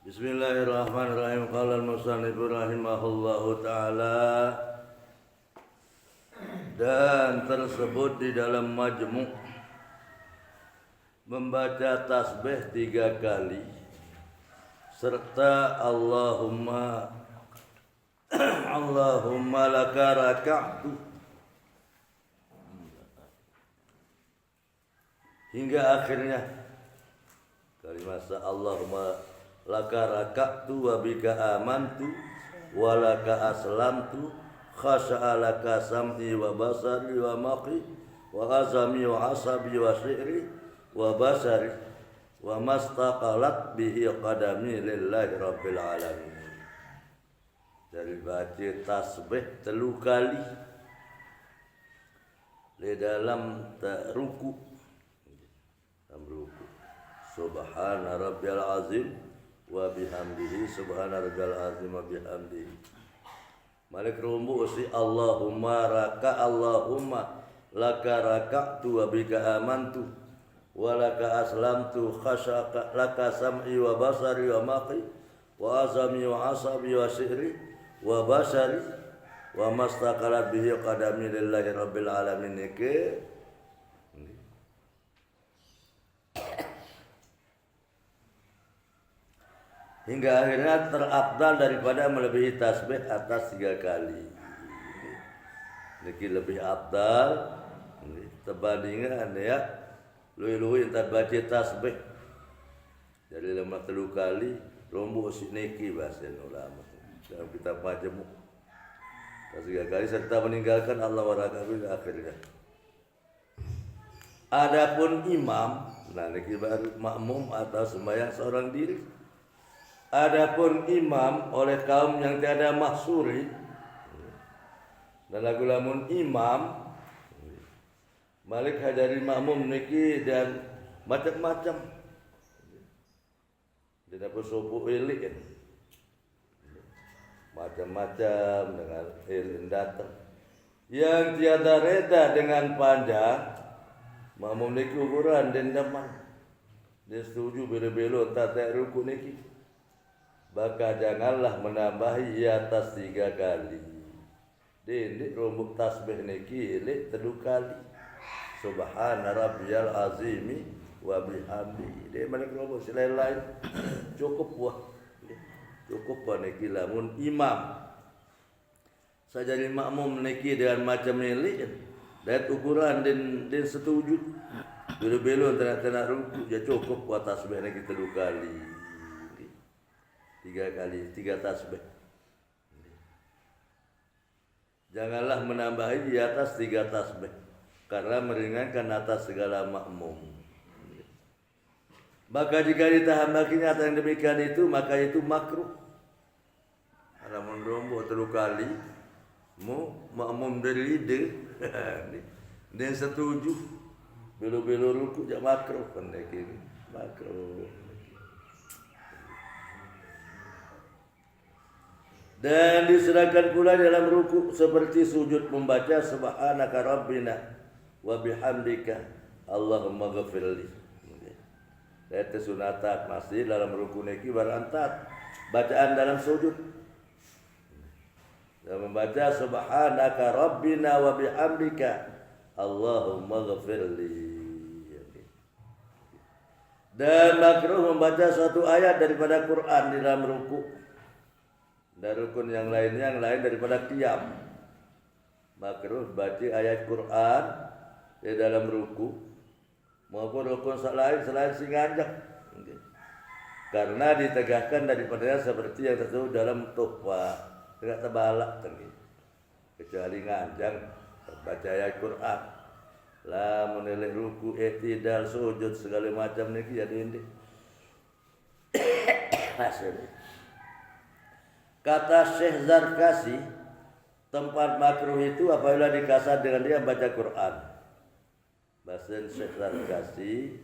Bismillahirrahmanirrahim. Qala al-musannif rahimahullahu ta'ala. Dan tersebut di dalam majmu' membaca tasbih 3 kali serta Allahumma laka raka'tu hingga akhirnya kalimat Allahumma laka raka'tu wa bika amantu wa laka aslamtu khasha'a laka sam'i wa basari wa maqi wa azami wa asabi wa syi'ri wa basari wa mastaqalat bihi qadami lillahi rabbil alamin. Dari baca tasbih 3 kali di dalam ruku. Subhana rabbiyal azim wa bihamdihi subhana rabbiyal azim wa bihamdihi. Malik rumbu si Allahumma laka raka'tu wa bika amantu wa laka aslamtu khasya'a laka sam'i wa basari wa maqi wa azami wa asabi wa syi'ri wa basari wa mastaqalat bihi qadami lillahi rabbil alamin. Hingga akhirnya terabdal daripada melebihi tasbih atas 3 kali. Ini lebih abdal terbandingan ya luwi-luwi entar baca tasbih. Jadi lemah 3 kali rombo si niki bahasa ulama dalam kitab majmu'. 3 kali serta meninggalkan Allah wa rakabi akhirnya. Adapun imam, nah niki baru makmum atau sembahyang seorang diri. Adapun imam oleh kaum yang tiada mahsuri dan lagu lamun imam Malik hadari makmum niki dan macam-macam tidak bersubuh ilik macam-macam dengan ilin datang yang tiada reda dengan panjang makmum niki ukuran dan deman dia setuju belo-belo tak ruku niki. Maka janganlah menambahi di atas 3 kali. Ini rumbuk tasbih niki ilik 3 kali. Subhana rabbiyal azimi wa bihamdi. Dia mana rumbuk selain cukup wah. Cukup wah niki lamun imam. Sajadi makmum niki dengan macam ilik dan ukuran dan setuju. Belo-belo tengah-tengah ruku ya cukup wah tasbih niki 3 kali. 3 kali, 3 tasbih. Janganlah menambahi di atas 3 tasbih karena meringankan atas segala makmum. Maka jika ditahambakinya atau yang demikian itu maka itu makruh. Karena menrombok 3 kali makmum dari ide dan setuju belo-belo ruku jak makruh pendek ini makruh. Dan diserahkan pula dalam ruku seperti sujud membaca subhanaka rabbina wa bihamdika Allahumma ghafirli. Itu sunatat masih dalam ruku niki barantat bacaan dalam sujud. Dan membaca subhanaka rabbina wa bihamdika Allahumma ghafirli. Dan makruh membaca suatu ayat daripada Quran di dalam ruku. Dan rukun yang lain daripada qiyam. Makruh baca ayat Quran di dalam ruku maupun rukun selain singanjak. Karena ditegakkan daripadanya seperti yang tersebut dalam tuhfa tidak terbalak kecuali nganjang baca ayat Quran. Lah menilai ruku i'tidal sujud segala macam niki jadi ini. Hasil. Kata Syekh Zarkasi, tempat makruh itu apabila dikasar dengan dia baca Quran. Bahasa Syekh Zarkasi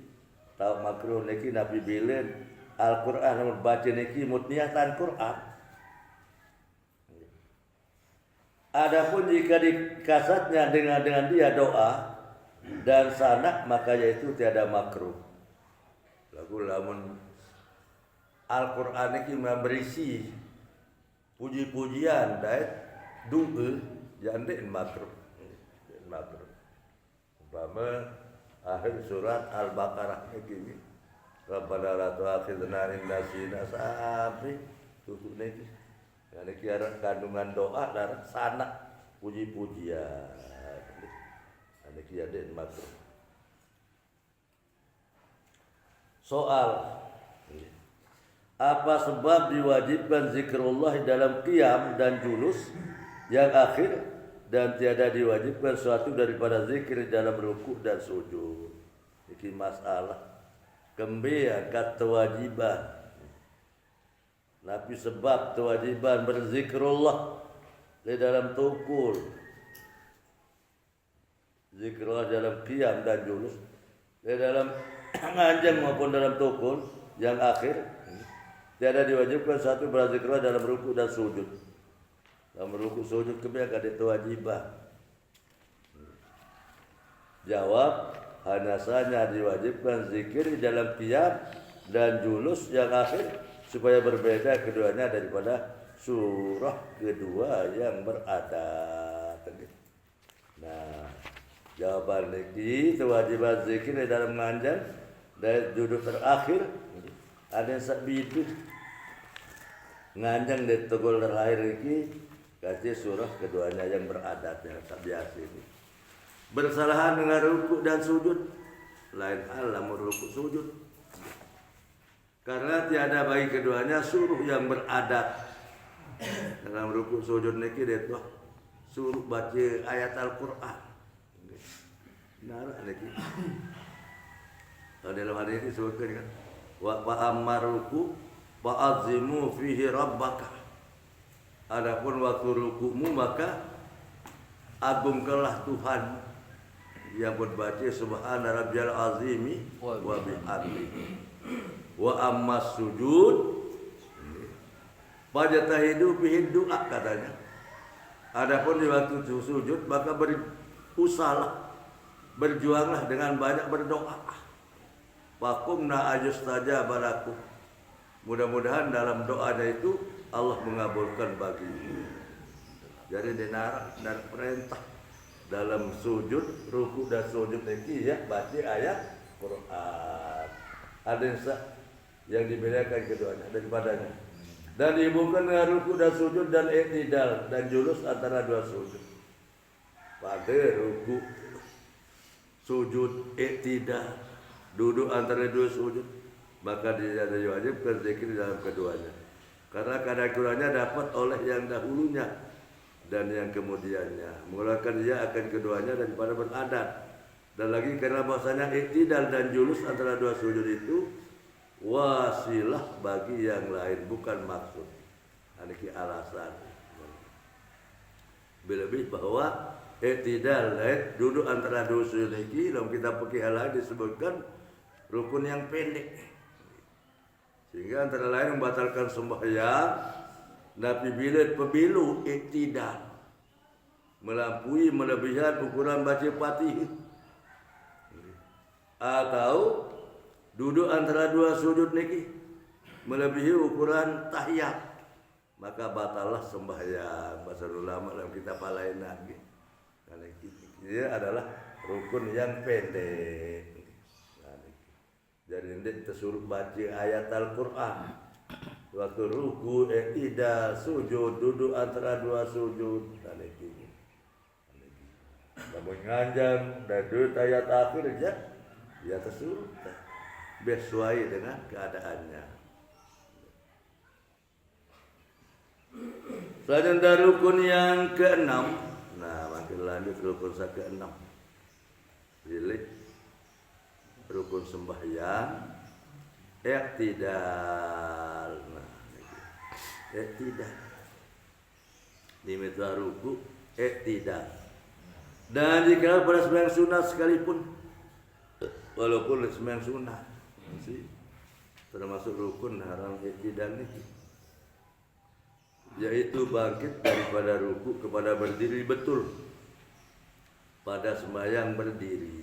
tahu makruh niki Nabi bilin Al-Quran baca niki mutniatan Quran. Adapun jika dikasatnya dengan dia doa dan sanak maka yaitu tiada makruh. Lagu lamun Al-Qur'an iki berisi puji-pujian dan doa yang makruf. Umpama akhir surat Al-Baqarah iki Rabbana la tu'akhidna in nasina sampai tutup niki. Yani kiara kandungan doa dan sana puji-pujian. Niki ada makruf. Soal apa sebab diwajibkan zikrullah dalam qiyam dan julus yang akhir dan tiada diwajibkan suatu daripada zikir dalam rukuk dan sujud. Ini masalah kembali kat kewajiban. Nabi sebab kewajiban berzikrullah di dalam tukul, zikrullah dalam qiyam dan julus, di dalam nganjang maupun dalam tukul yang akhir. Tiada diwajibkan satu berzikirlah dalam rukuk dan sujud. Dalam rukuk sujud kebiasaan itu wajibah. Jawab, hanya saja diwajibkan zikir dalam qiyam dan julus yang akhir supaya berbeda keduanya daripada surah kedua yang beradat. Nah, jawaban ini kewajiban zikir dalam nganjang dan duduk terakhir. Ada yang sabidu nganjang di tegul terakhir ini kasih surah keduanya yang beradat yang tak biasa ini. Bersalahan dengan rukuk dan sujud lain hal lamun rukuk sujud. Karena tiada bagi keduanya suruh yang beradat. Dalam rukuk sujud niki dia suruh baca ayat Al-Qur'an. Nara niki. Dalam hadis ini disebutkan kan wa amaruku wa azimu fihi rabbaka. Adapun waktu rukukmu maka agungkanlah Tuhan yang berbaca subhana rabbiyal azimi wa bihamdihi. Wa ammas sujud fajtahidu fihi doa katanya. Adapun di waktu sujud maka berusahalah berjuanglah dengan banyak berdoa. Fakumna ajustajab balakum. Mudah-mudahan dalam doanya itu Allah mengabulkan bagimu. Jadi dinara dan perintah dalam sujud, ruku dan sujud ini ya baca ayat Quran. Ada yang dibedakan keduanya daripadanya. Dan dihubungkan dengan ruku dan sujud dan i'tidal dan julus antara dua sujud. Pada ruku, sujud, i'tidal, duduk antara dua sujud, maka dia ada wajib berzikir dalam keduanya. Karena kadang-kadangnya dapat oleh yang dahulunya dan yang kemudiannya. Mengeluarkan dia akan keduanya daripada beradat. Dan lagi karena bahasanya i'tidal dan julus antara dua sujud itu wasilah bagi yang lain, bukan maksud. Ini alasan. Lebih bahwa i'tidal duduk antara dua sujud ini dalam kitab fikih lain disebutkan rukun yang pendek, sehingga antara lain membatalkan sembahyang Nabi bila pebilu i'tidal melampaui melebihan ukuran baca Fatihah atau duduk antara dua sujud niki melebihi ukuran tahiyat, maka batallah sembahyang. Bahasa ulama dalam kitab lain lagi. Karena ini adalah rukun yang pendek. Jadi hendak tersuruh baca ayat Al-Quran waktu ruku, i'tidal, sujud, duduk antara dua sujud. Namun nganjang dan duduk ayat akhir aja, ya tersuruh sesuai dengan keadaannya. Selanjutnya rukun yang keenam. Nah, makin lanjut rukun yang keenam. Pilih rukun sembahyang i'tidal. Nah, i'tidal di meja ruku i'tidal. Dan jika pada sembahyang sunat sekalipun, walaupun sembahyang sunat masih termasuk rukun haram i'tidal ini, yaitu bangkit daripada ruku kepada berdiri betul pada sembahyang berdiri.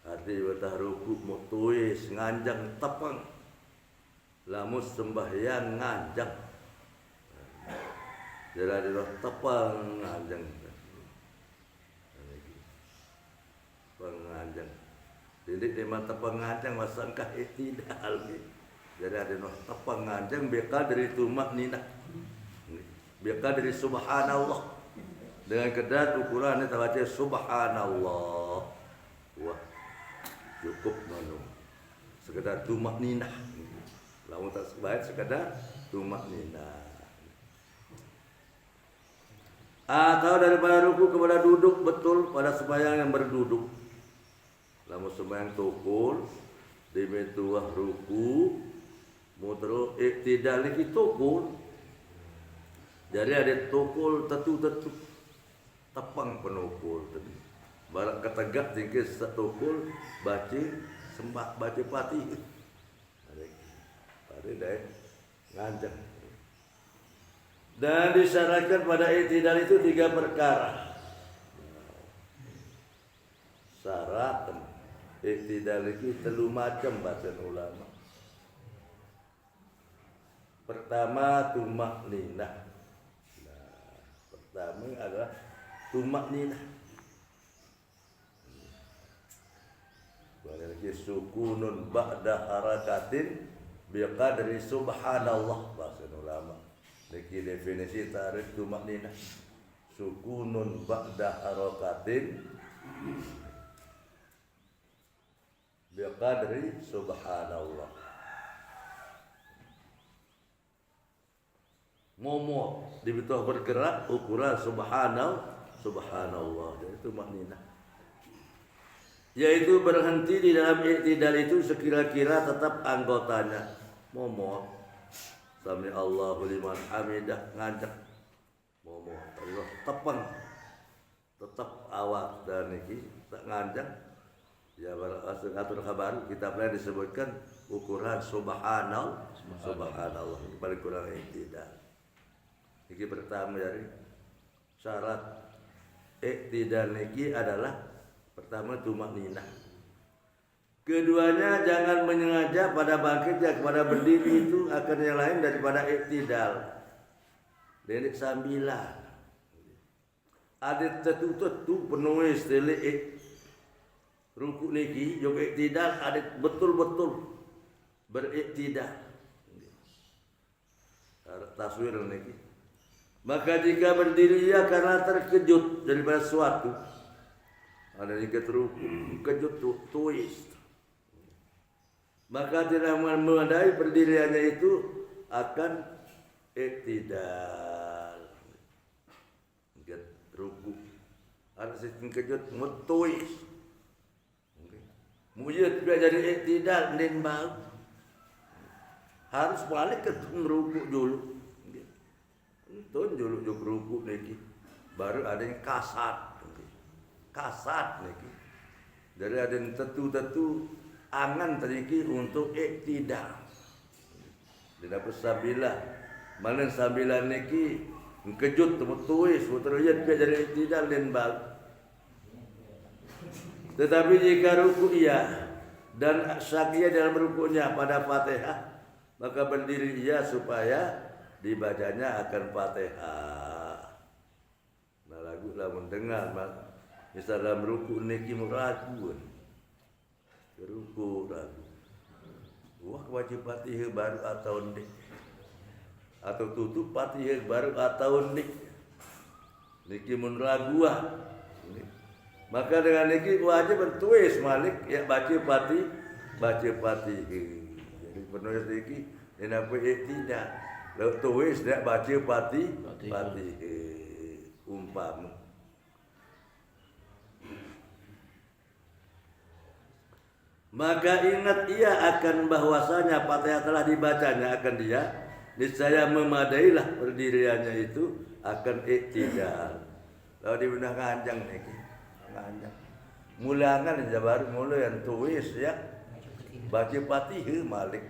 Arti betah ruku mutuis nganjang tepang lamun sembahyang nganjang. Jadi roh tepang nganjang. Penganjang. Jadi di mata penganjang masangkah iktidal. Jadi ada roh tepang nganjang beka dari tumak nina. Beka dari subhanallah. Dengan kedat ukuran kita baca subhanallah. Wah. Cukup manu. Sekedar tumak nina. Lamun tak sebaik sekedar tumak nina. Atau daripada ruku kepada duduk betul pada sembahyang yang berduduk. Lamun sembahyang tukul di metuah ruku mutro iktidal iki tukul. Jadi ada tukul tetu tepang penukul tadi. Barak ketegak tinggi setukul baca sembah baca Fatihah. Ada deh nganjang. Dan disyaratkan pada iktidal itu 3 perkara. Syarat iktidal itu 3 macam bahasa ulama. Pertama tumak ninah. Pertama adalah tumak ninah. Berarti sukunun ba'da harakatin biqadri subhanallah bahasa ulama. Niki definisi tarikh tumak ninah. Sukunun ba'da harakatin biqadri subhanallah. Momo dibutuh bergerak ukuran subhanallah. Jadi tumak ninah. Yaitu berhenti di dalam iktidal itu sekira-kira tetap anggotanya. Momo Sami Allahu liman hamidah ngajak momo Allah tepang tetap awak dan niki tak ngajak ya atur kabar kitab lain disebutkan ukuran subhanallah paling kurang iktidal. Niki pertama dari syarat iktidal niki adalah pertama tumak ninah. Keduanya jangan menyengaja pada bangkitnya kepada berdiri itu akan yang lain daripada iktidal. Delik sambilan. Ada tetu penulis delik ruku niki juga iktidal ada betul-betul beriktidal. Taswir niki. Maka jika berdiri ya karena terkejut daripada sesuatu. Ada jika teruku kejut twist. Maka tidak memadai perdiriannya itu akan iktidal. Ruku. Ada sistem kejut mutuis. Mujud juga jadi iktidal nin bau. Harus balik ke ruku dulu. Tun dulu ruku lagi. Baru ada yang kasat. Kasat lagi. Jadi ada yang tetu angan teriki untuk iktidal. Didapat sabilah. Mana sabilah niki kejut tuis muteruyat jadi iktidal dan bal. Tetapi jika ruku ia dan syakiyah dalam rukunya pada Fatihah, maka berdiri ia supaya dibacanya akan Fatihah. Nah lagu lah mendengar misal dalam ruku niki meraguan. Ruku ragu. Wah wajib Fatihah baru atau ndik. Atau tutup Fatihah baru atau ndik. Niki mun raguah. Maka dengan niki wajib bertulis malik ya baca Fatihah. Jadi penulis niki dina tidak. Lalu tulis dak baca Fatihah. Umpama maka ingat ia akan bahwasanya Fatihah telah dibacanya akan dia niscaya memadailah perdiriannya itu akan iktidal. Lalu dibedah nganjang niki. Nganjang. Mulangan baru mulai yang tulis ya. Baca Fatihah malik.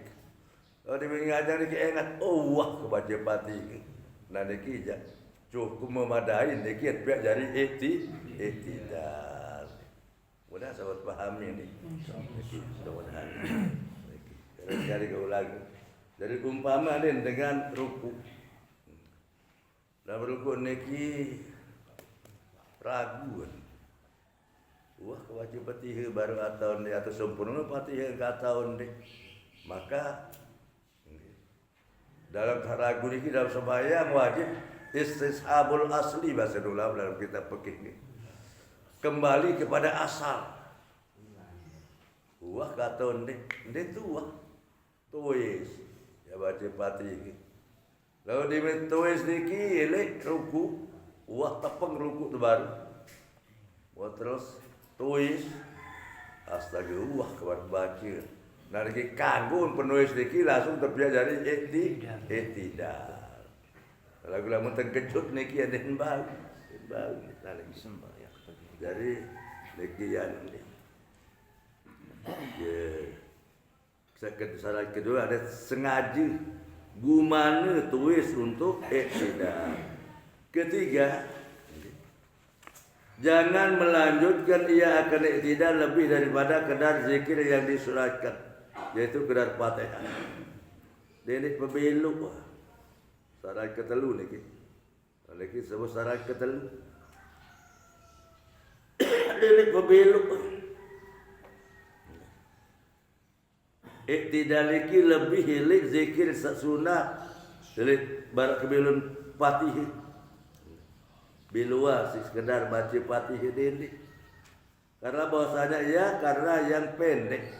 Lalu dibedah nganjang niki ingat wah baca Fatihah. Nah niki ya cukup memadai niki biar jadi iktidal. Mudah sahabat pahami ini. Mudah-mudahan. Sekali kau lagi. Jadi umpama ni dengan ruku. Dalam ruku niki ragu. Wah, wajib Fatihah baru atau ni atau sempurna Fatihah ke atau ni. Maka dalam ragu niki dalam sembahyang wajib istishabul asli bahasa ulama dalam kitab fikih ni. Kembali kepada asal. Wah kata ni tu wah. Tuis. Ya baca Fatihah. Lalu di tuis niki elek ruku. Wah tepeng ruku tu baru. Wah terus tuis. Astaga wah kawan baca. Nah lagi kanggun penulis niki langsung terbiar dari iktidal. Lagu lamun terkejut niki ada hembal kita lagi sembahyang. Jadi niki yang ni. Kesalahan kedua ada sengaja gumana tulis untuk iktidal. Ketiga, jangan melanjutkan ia akan iktidal lebih daripada kadar zikir yang disuratkan, yaitu kadar Fatihah. Ini pebelok. Syarat ketelu niki. Lagi sebut syarat ketelu. Ini pebelok. Iktidal iki lebih hilik zikir sunat. Hilik barak kebelun Fatihah. Bilua sekedar baca Fatihah ini. Karena bahasanya ya karena yang pendek.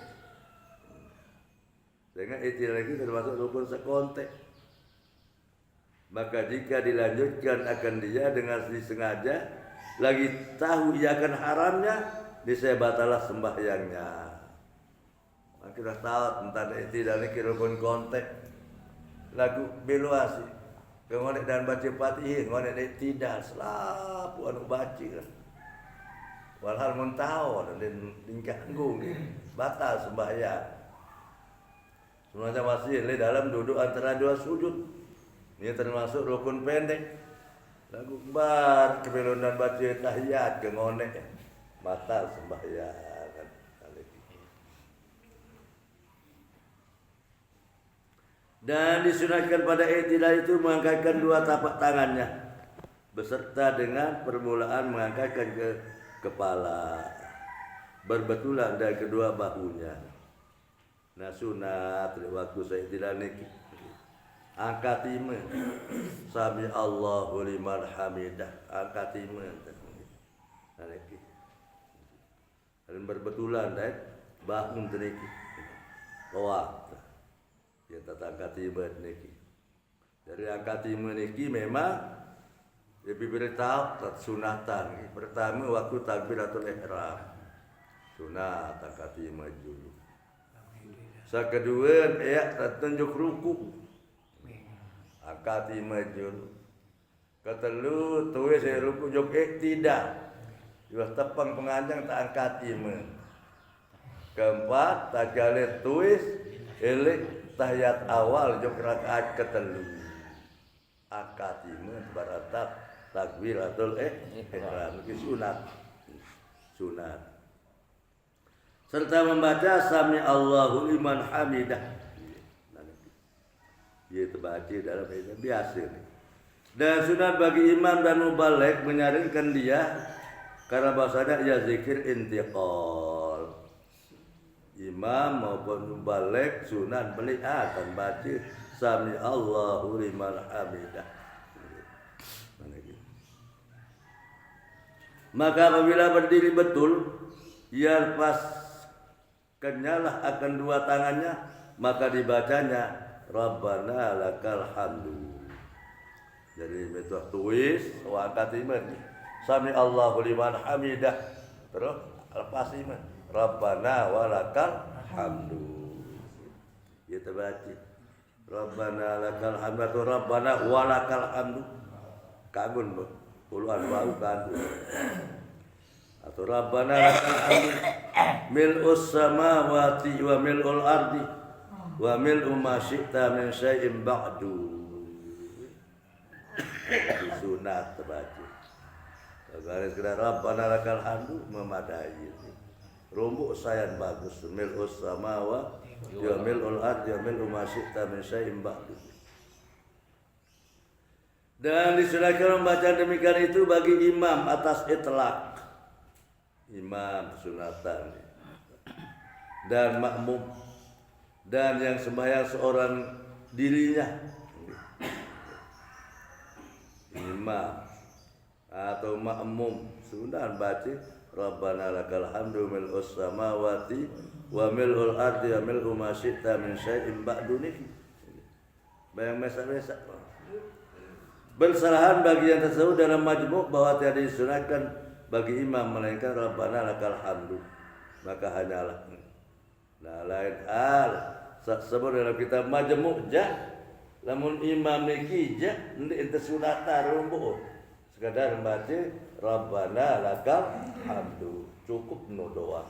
Dengan iktidal lagi termasuk rukun sekontek. Maka jika dilanjutkan akan dia dengan disengaja lagi tahu ia akan haramnya, niscaya batalah sembahyangnya. Maka dah tahu tentang iktidal ini rukun kontek. Lagu beluasi. Ngonek dan baca Fatihah, ngonek iktidal selapu anu baca. Walhal mun tahu dan tingkah anggung batal sembahyang. Semuanya masih dalam duduk antara dua sujud. Ini termasuk rukun pendek. Lagu bar kebelonan baca tahiyat ke ngonek batal sembahyang. Dan disunahkan pada iktidal itu mengangkatkan dua tapak tangannya beserta dengan permulaan mengangkatkan ke kepala berbetulan dari kedua bahunya. Nah sunat waktu saya iktidal niki angkat iman sami Allahu liman hamidah angkat iman niki dan berbetulan dari bahu niki bawah. Ya tata angkat iman niki. Dari angkat iman niki memang lebih beritahu sunatan. Pertama waktu takbiratul ihram. Sunat angkat iman dulu. Kedua ya tunjuk ruku. Angkat iman dulu. Ketelu tulis ruku jok iktidal. Juga tepang penganjang tak angkat iman. Keempat tak jalan tulis elek tahiyat awal jok rakaat ketelu angkat iman baratap takbiratul ihram iki sunat serta membaca sami Allahu liman hamidah dia terbaca dalam itu biasa dan sunat bagi imam dan mubaligh menyaringkan dia karena bahasanya ia zikir intiqal. Imam maupun mubaligh sunat melihat dan baca sami Allahu liman hamidah. Maka apabila berdiri betul, ia lepas kenyalah akan dua tangannya, maka dibacanya Rabbana lakal hamdu. Jadi betul tulis wakat iman sami Allahu liman hamidah. Terus lepas iman Rabbana walakal hamdu. Ya terbaca Rabbana lakal hamdu atau Rabbana walakal hamdu. Kagun puluhan bau kagun. Atau Rabbana lakal hamdu mil'us samawati wa mil'ul ardi wa mil'u ma syi'ta min syai'in ba'du. Sunat terbaca. Kalau sekedar Rabbana lakal hamdu memadai. Rumbuk sayan bagus mil'us samawati Jamil ard jamil umasyita min syai'in ba'du. Dan disunahkan membaca demikian itu bagi imam atas itlak. Imam sunatan dan makmum dan yang sembahyang seorang dirinya. Imam atau makmum sunah baca Rabbana lakal hamdu mil'us samawati wa mil'ul ardi wa mil'u ma syi'ta min syai'in ba'du niki. Bayang mesa-mesa. Bersalahan bagi yang tersebut dalam majmuk bahwa tiada disunahkan bagi imam melainkan Rabbana lakal hamdu. Maka hanyalah. Nah lain hal sebut dalam kitab majmuk jah. Lamun imam niki jah ente sunata rumbu. Sekadar membaca Rabbana lakal hamdu. Cukup no doa.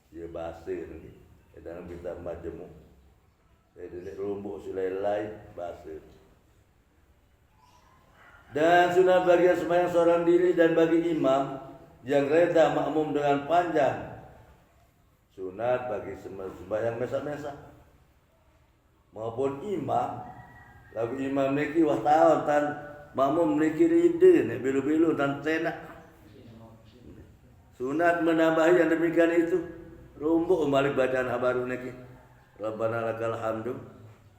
Ya bahasa ini dalam kitab majmuk. Jadi rumbu silai bahasa. Dan sunah bagi yang sembahyang seorang diri dan bagi imam yang reda makmum dengan panjang. Sunat bagi sembahyang mesa-mesa maupun imam. Lagu imam niki wah tahun tan makmum niki ride nek bilu-bilu tan tenak. Sunat menambahi yang demikian itu. Rumbuk malik bacaan habaru niki. Rabbana lakal hamdu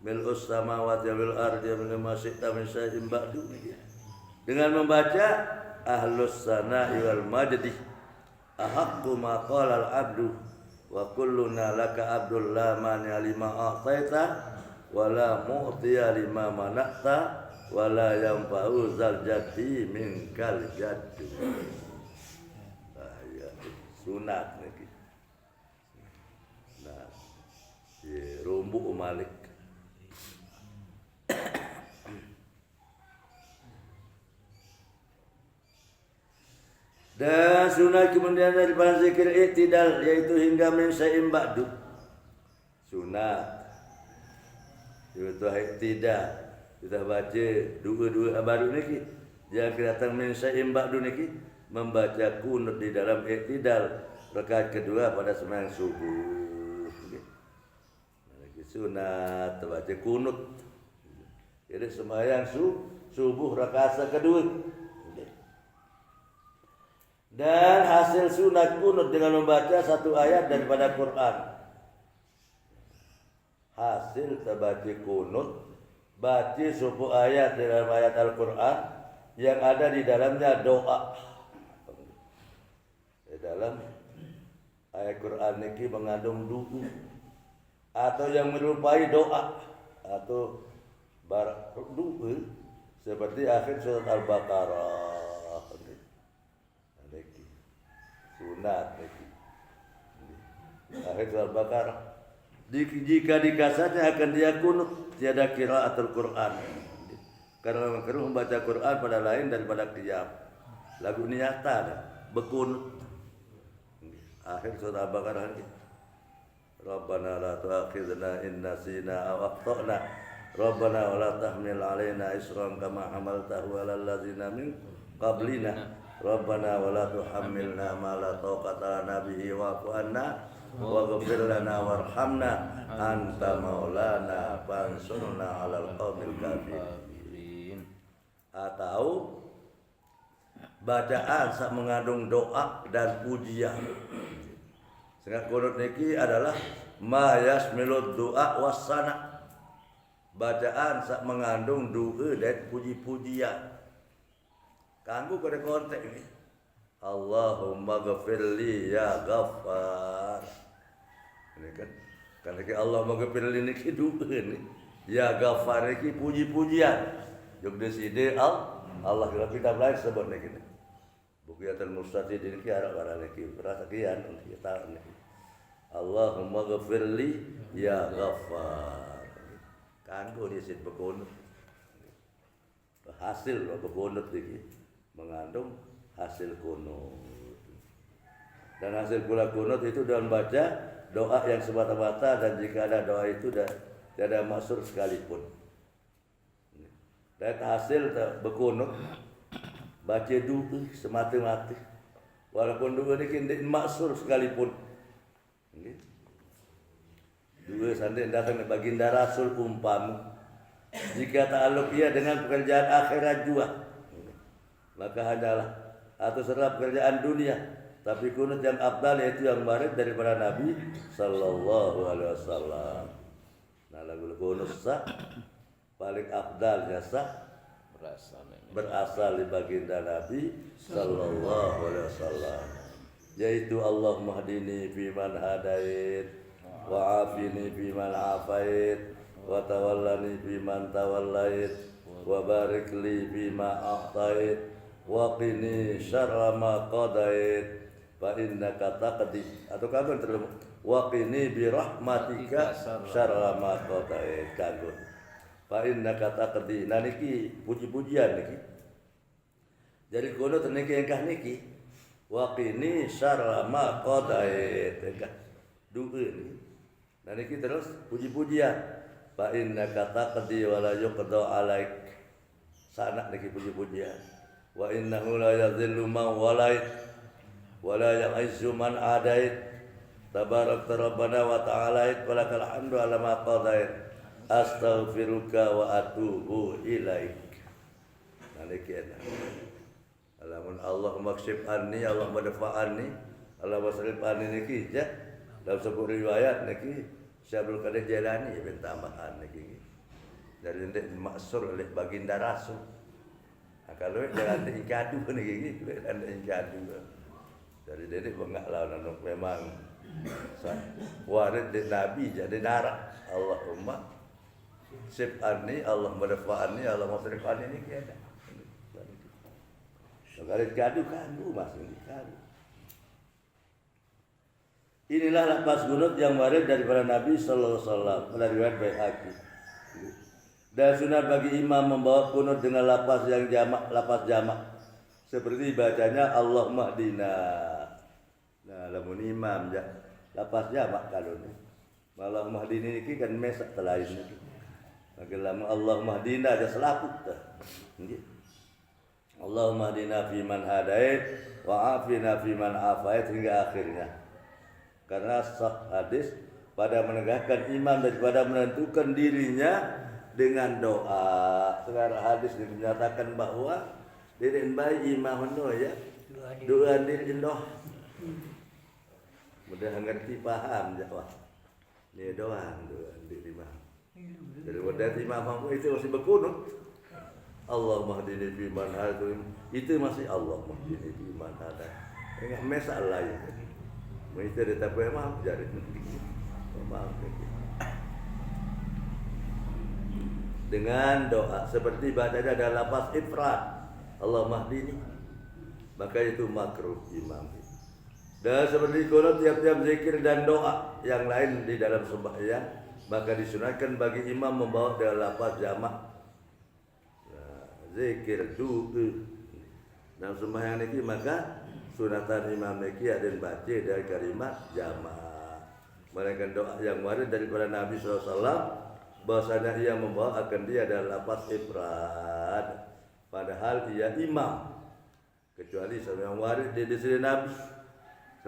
mil'us samawati wal ardi wa ma syi'ta min syai'in ba'du. Dengan membaca ahlus sana'i wal majdi ahaqqu ma qala al abdu wa kulluna laka abdul la mani lima a'taita wa la mu'tiya lima mana'ta wa la yanfa'u zal jaddi minkal jaddu. Ya, sunat niki. Nah, ya rumbu malik. Dan sunat kemudian daripada zikir i'tidal yaitu hingga min syai'in ba'du. Sunat itu i'tidal. Kita baca dua baru niki. Yang datang min syai'in ba'du niki membaca kunut di dalam i'tidal rakaat kedua pada sembahyang subuh. Niki sunat baca kunut. Jadi sembahyang subuh rakaat kedua. Dan hasil sunat kunut dengan membaca satu ayat daripada Quran. Hasil terbaca kunut, baca suatu ayat dalam ayat Al-Quran yang ada di dalamnya doa. Di dalam ayat Quran ini mengandung doa atau yang menyerupai doa atau doa seperti akhir surat Al-Baqarah. Sunat akhir surat Al-Baqarah. Jika dikasatnya akan dia kunut, tiada qiraatul Quran. Karena makruh membaca Quran pada lain daripada qiyam. Lagu niata dah berkunut. Akhir surat Al-Baqarah ini. Rabbana la tu'akhidna in nasina aw akhtana. Rabbana wa la tahmil 'alaina isran kama hamaltahu 'alal ladzina min qablina. Rabbana wa la tuhammilna ma la taqata lana bihi wa'fu 'anna waghfir lana warhamna anta maulana fansurna 'alal qaumil kafirin. Atau bacaan sak mengandung doa dan pujian. Sehingga kunut niki adalah ma yasmilud du'a wassana. Bacaan sak mengandung doa dan puji-pujian. Kanggo kode konteks ini. Allahumma ghafirli ya Ghaffar. Ini kan karena Allah maghfirli niki doa ini. Ya Ghaffar niki puji-pujian. Jog deside Allah kalau kita lain sebut niki. Bukiyatul mustaqid niki arah-arah niki berasa kian kita niki. Allahumma ghafirli ya Ghaffar. Kanggo disit bekunut. Hasil bekunut niki mengandung hasil kunut. Dan hasil pula kunut itu dalam baca doa yang semata-mata dan jika ada doa itu tidak ada maksud sekalipun. Dan hasil berkunut baca doa semata-mata walaupun doa ini tidak maksud sekalipun. Doa seandainya datang dari baginda Rasul umpamu, jika ta'alluq ia dengan pekerjaan akhirat juga, maka hanyalah atau serta pekerjaan dunia, tapi kunut yang afdal yaitu yang warid daripada Nabi sallallahu alaihi wasallam. Nah, lagu kunut sah paling afdalnya sah berasal di baginda Nabi sallallahu alaihi wasallam, yaitu Allahumma hdini fi man hadait wa afini fi man afait wa tawallani fi man tawallait wa barik li fi ma a'tait wa qini syarra ma qadait fa innaka taqdi atau kapan terlalu wa qini bi rahmatika syarra ma qadait kagun fa innaka taqdi. Nah niki puji-pujian niki jadi kono niki engkah niki wa qini syarra ma qadait engkah dueun. Nah niki terus puji-pujian fa innaka taqdi wa la yuqda alaik sanak niki puji-pujian wa innahu la yadhillu man walait wa la ya'izzu man adait tabarak rabbana wa ta'alait wa lakal hamdu ala ma qadait astaghfiruka wa atubu ilaik. Nah niki enak alamun Allahumma kshif anni Allahumma dafa anni Allahumma sarif anni niki ya dalam sebuah riwayat niki Syabul Qadir Jailani bin tambahan niki dari ndek maksur oleh baginda Rasul. Nah, kalau jangan diingkadu niki ada ingkadu dari dedek bengak lawan memang warid dari Nabi jadi darah Allahumma sif anni Allahumma dafa anni Allahumma sarif anni niki ada. Kalau gaduh kandu mas ini kandu. Inilah lapas gunut yang warid daripada Nabi sallallahu alaihi wasallam dari riwayat Baihaqi. Dan sunat bagi imam membawa kunut dengan lapas yang jamak, lapas jamak. Seperti bacanya Allahumma hdina. Nah, lamun imam ya lapas jamak kalau ni. Allahumma hdini niki kan mesak telain niki. Maka lamun Allahumma hdina ada selaput dah. Nggih. Allahumma hdina fi man hadait wa afina fi man afait hingga akhirnya. Karena sah hadis pada menegakkan imam daripada menentukan dirinya dengan doa. Sekarang hadis dinyatakan bahwa diri bayi imam no ya doa diri doa. Mudah ngerti paham jawab. Ini doa diri imam. Jadi wadah imam itu masih berkunut. Allahumma hdini fi man hadait itu masih Allahumma hdini fi man hadait. Enggak masalah ya. Mereka tetap memang jadi memang dengan doa seperti bacanya ada lafaz ifrad Allahumma hdini maka itu makruh imam. Dan seperti kalau tiap-tiap zikir dan doa yang lain di dalam sembahyang maka disunahkan bagi imam membawa dengan lafaz jamak. Zikir doa dalam sembahyang niki maka sunatan imam niki ada baca dari kalimat jamaah. Mereka doa yang warid daripada Nabi SAW bahwasanya ia membawa akan dia adalah lafaz ifrad padahal ia imam kecuali yang warid di sisi Nabi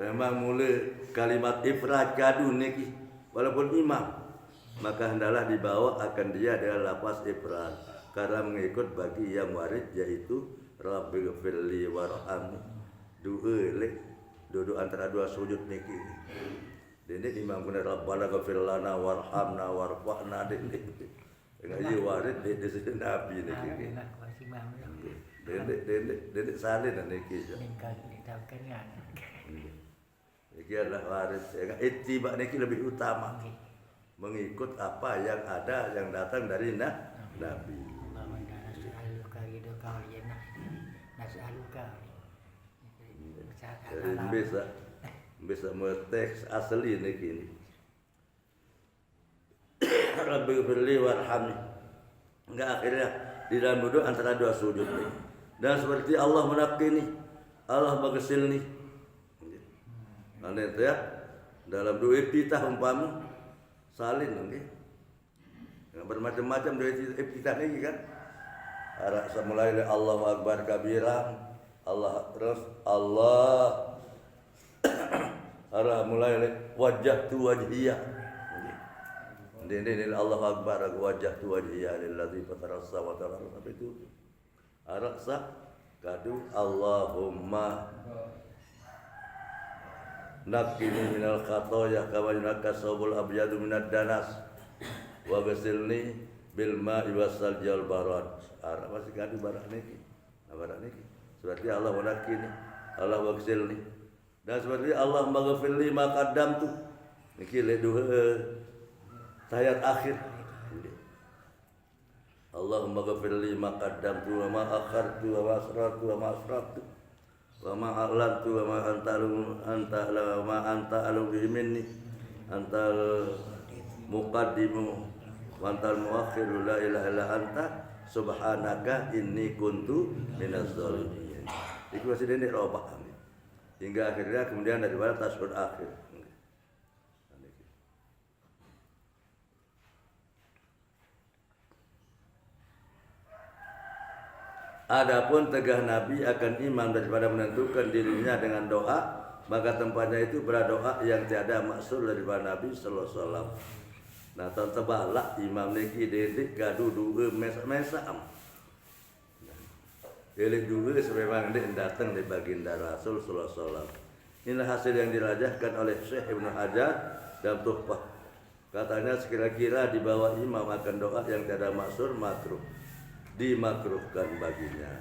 memang mulai kalimat ifrad kadu niki walaupun imam maka hendaklah dibawa akan dia adalah lafaz ifrad karena mengikut bagi yang warid yaitu Rabbighfirli warhamni duduk antara dua sujud niki. Dene imam benar Rabbana ghfir lana warhamna warfa'na dene. Ngaji warid di sisi Nabi niki. Dene salin niki. Iki adalah warid. Ittiba niki lebih utama. Mengikut apa yang ada yang datang dari Nabi. Jadi bisa teks asli ni kini. Rabbighfirli warhamni. Enggak akhirnya di dalam duduk antara dua sujud ni. Dan seperti Allah menakini, Allah mengesilni. Ane ya dalam doa iftitah umpama salin nggih. Bermacam-macam doa iftitah ni kan. Arah semulai Allahu Akbar kabira. Allah terus Allah arah mulai wajah tu wajhiyah Ini Allah Akbar wajah tu wajhiya lillazi fatara as-samawati wal arda sampai itu. Araksa kadu Allahumma naqqini minal khatoya kama yunaqqa thawbul abyadu minad danas wa ghasilni bil ma'i wassalji wal barad. Arak masih kadu barak niki. Barak niki. Berarti Allah menakkini, Allah waghsilni. Dan seperti Allah maghfirli ma qaddamtu. Niki le dua ayat akhir. Allahumma ghafirli ma qaddamtu wa ma akhartu wa ma asrartu wa ma asraftu wa ma a'lantu wa ma anta alu bihi minni antal muqaddimu wa antal muakhiru la ilaha illa anta subhanaka inni kuntu minaz zalimin. Itu masih dendek robah hingga akhirnya kemudian daripada tasbih akhir. Adapun tegah Nabi akan imam daripada menentukan dirinya dengan doa, maka tempatnya itu berdoa yang tiada maksud daripada Nabi sallallahu alaihi wasallam. Nah, tebalak imam niki dedik kadu dua mesam. Pilih juga memang dia datang di baginda Rasul sallallahu alaihi wasallam. Inilah hasil yang dirajahkan oleh Syekh Ibnu Hajar dalam Tuhfah. Katanya sekira-kira di bawah imam akan doa yang tiada maksud makruh. Dimakruhkan baginya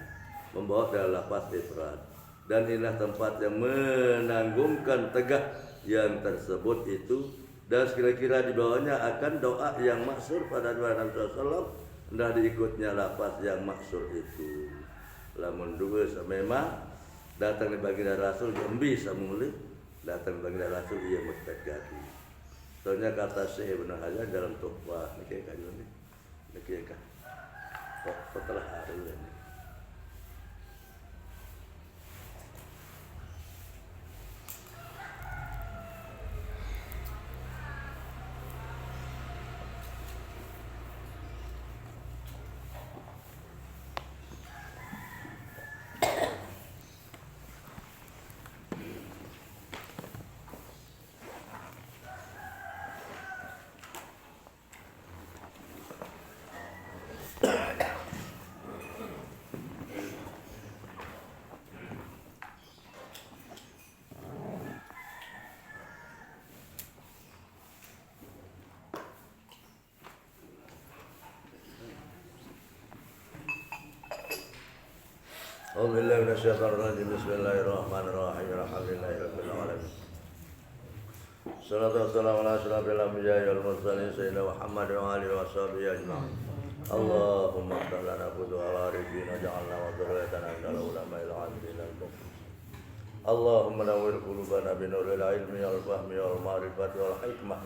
membawa dalam lafaz ifrad, dan inilah tempat yang menanggungkan tegah yang tersebut itu, dan sekira-kira di bawahnya akan doa yang maksur pada Nabi SAW, hendak diikutnya lafaz yang maksur itu. Lamun dua memang datang di baginda Rasul yang bisa mulai datang di baginda Rasul ia mustajadi. Soalnya kata Syekh Ibnu Hajar dalam Tuhfah niki kaji ni niki kan setelah hari ini. Alhamdulillah minasyaitonir rajim. Bismillahirrahmanirrahim. Alhamdulillahirabbil alamin. Salatu wassalamu ala asyrafil anbiya'i wal mursalin sayyidina Muhammad wa alihi washabihi ajma'in. Allahumma salli ala arifin waj'alna wa dzurriyyatana minal ulama'il 'amilin al-muqim. Allahumma nawwir qulubana binuril ilmi wal fahmi wal ma'rifati wal hikmah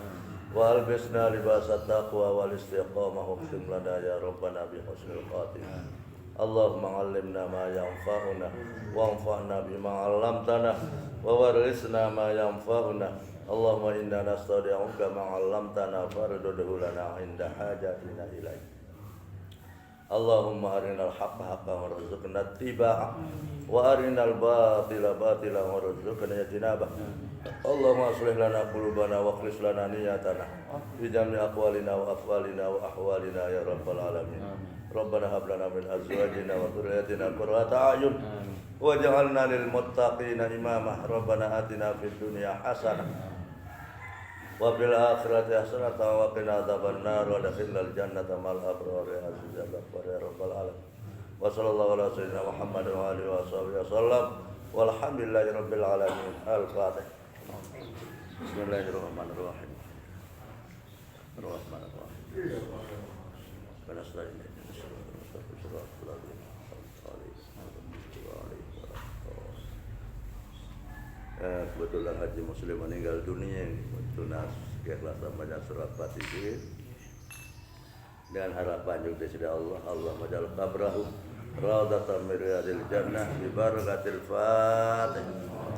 wa albisna libasat taqwa wal istiqamah wa khtim lana ya rabbana bi husnil khatimah. Allahumma 'allimna ma yanfa'una wanfa'na bima 'allamtana wa warisna ma yanfa'una. Allahumma inna nastaudi'uka ma 'allamtana fardudhu lana 'inda hajatina ilaih. Allahumma arinal haqqa haqqan warzuqna ittiba'ah wa arinal batila batilan warzuqna ijtinabah. Allahumma aslih lana qulubana wa akhlis lana niyatana fi jami' aqwalina wa af'alina wa ahwalina ya rabbal alamin. Rabbana hab lana min azwajina wa dhurriyyatina qurrata a'yun waj'alna lil muttaqina imama. Rabbana atina fid dunya hasanah wa fil akhirati hasanah wa qina adzabannar wa adkhilnal jannata ma'al abrar ya aziz ya ghaffar ya rabbal alamin. Wa sallallahu ala sayyidina Muhammad wa alihi wasallam walhamdulillahi rabbil alamin. Al-Fatih. Bismillahirrahmanirrahim. Bismillahirrahmanirrahim. Kebetulan Haji Muslim meninggal dunia, tunas keikhlasan banyak surat Fatihah dan harapan juga dari Allah majal qabrahu raudatan min riyadil jannah bi barakatil Fatihah.